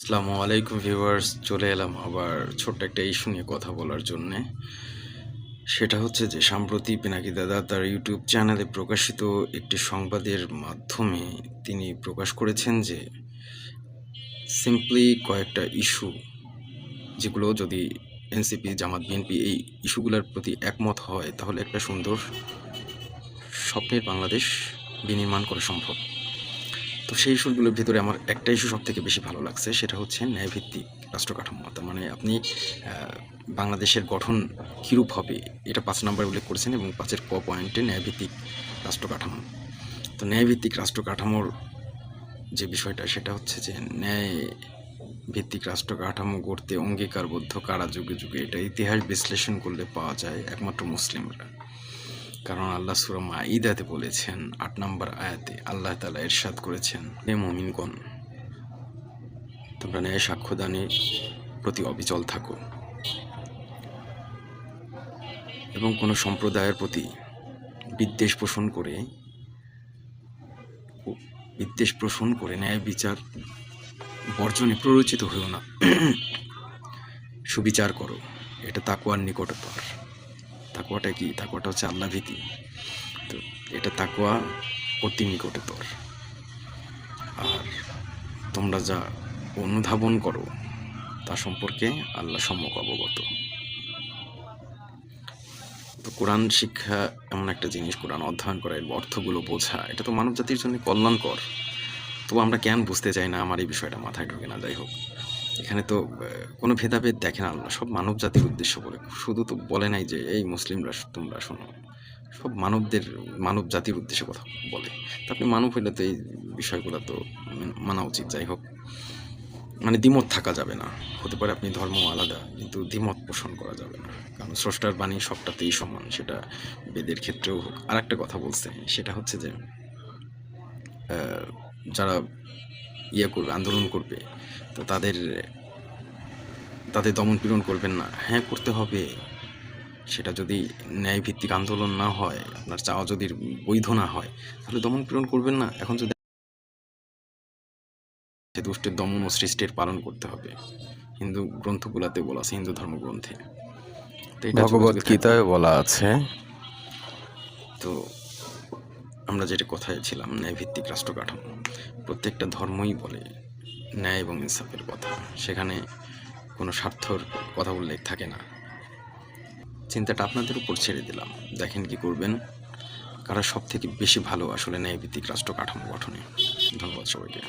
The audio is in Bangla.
আসসালামু আলাইকুম ভিউয়ার্স, চলে এলাম আবার ছোট্ট একটা ইস্যু নিয়ে কথা বলার জন্যে। সেটা হচ্ছে যে সাম্প্রতি পিনাকি দাদা তার ইউটিউব চ্যানেলে প্রকাশিত একটি সংবাদের মাধ্যমে তিনি প্রকাশ করেছেন যে সিম্পলি কয়েকটা ইস্যু, যেগুলো যদি এনসিপি, জামাত, বিএনপি এই ইস্যুগুলোর প্রতি একমত হয় তাহলে একটা সুন্দর স্বপ্নের বাংলাদেশ বিনির্মাণ করা সম্ভব। তো সেই ইস্যুগুলোর ভিতরে আমার একটা ইস্যু সবথেকে বেশি ভালো লাগছে, সেটা হচ্ছে ন্যায়ভিত্তিক রাষ্ট্র কাঠামো। তার মানে আপনি বাংলাদেশের গঠন কীরূপ হবে এটা 5 নম্বরে উল্লেখ করেছেন এবং 5-এর ক পয়েন্টে ন্যায়ভিত্তিক রাষ্ট্র কাঠামো। তো ন্যায়ভিত্তিক রাষ্ট্র কাঠামোর যে বিষয়টা সেটা হচ্ছে যে ন্যায় ভিত্তিক রাষ্ট্র কাঠামো গড়তে অঙ্গীকারবদ্ধ কারা যুগে যুগে, এটা ইতিহাস বিশ্লেষণ করলে পাওয়া যায় একমাত্র মুসলিমরা। কারণ আল্লাহ সূরা মাঈদাতে বলেছেন 8 নম্বর আয়াতে আল্লাহ তাআলা ইরশাদ করেছেন, হে মুমিনগণ, তোমরা ন্যায় সাক্ষ্যদানের প্রতি অবিচল থাকো এবং কোনো সম্প্রদায়ের প্রতি বিদ্বেষ পোষণ করে ন্যায় বিচার বর্জনে প্ররোচিত হইও না, সুবিচার করো। এটা তাকওয়ার নিকটতর। তাকওয়াটা কি? তাকওয়াটা হচ্ছে আল্লাহ ভীতি। তো এটা তাকওয়া অতি নিকটতর। আর তোমরা যা অনুধাবন করো তা সম্পর্কে আল্লাহ সম্যক অবগত। তো কোরআন শিক্ষা এমন একটা জিনিস, কোরআন অধ্যয়ন করা, এর অর্থগুলো বোঝা, এটা তো মানব জাতির জন্য কল্যাণকর। তো আমরা কেন বুঝতে চাই না? আমার এই বিষয়টা মাথায় ঢোকে না। যাই হোক, এখানে তো কোনো ভেদাভেদ দেখেন আল্লাহ, সব মানব জাতির উদ্দেশ্য বলে। শুধু তো বলে নাই যে এই মুসলিমরা তোমরা শোনো, সব মানব জাতির উদ্দেশ্যে কথা বলে। তো আপনি মানব হইলে তো এই বিষয়গুলো তো মানা উচিত। যাই হোক, মানে দ্বিমত থাকা যাবে না। হতে পারে আপনি ধর্ম আলাদা, কিন্তু দ্বিমত পোষণ করা যাবে না, কারণ স্রষ্টার বাণী সবটাতেই সমান, সেটা বেদের ক্ষেত্রেও হোক। আর একটা কথা বলছে, সেটা হচ্ছে যে যারা করবে, আন্দোলন করবে, তো তাদের দমন পীড়ন করবেন না। হ্যাঁ, করতে হবে। সেটা যদি ন্যায়ভিত্তিক আন্দোলন না হয়, আপনার চাওয়া যদি বৈধ না হয়, তাহলে দমন পীড়ন করবেন না। এখন যদি দুষ্টের দমন ও সৃষ্টির পালন করতে হবে, হিন্দু গ্রন্থগুলাতে বলা আছে, হিন্দু ধর্মগ্রন্থে। তো এটা ভগবদ্গীতায় বলা আছে। তো আমরা যেটা কথায় ছিলাম, ন্যায়ভিত্তিক রাষ্ট্র কাঠামো, প্রত্যেকটা ধর্মই বলে ন্যায় এবং ইনসাফের কথা। সেখানে কোনো স্বার্থর কথা উল্লেখ থাকে না। চিন্তাটা আপনাদের উপর ছেড়ে দিলাম, দেখেন কি করবেন, কারা সব থেকে বেশি ভালো আসলে ন্যায়ভিত্তিক রাষ্ট্র কাঠামো গঠনে। ধন্যবাদ সবাইকে।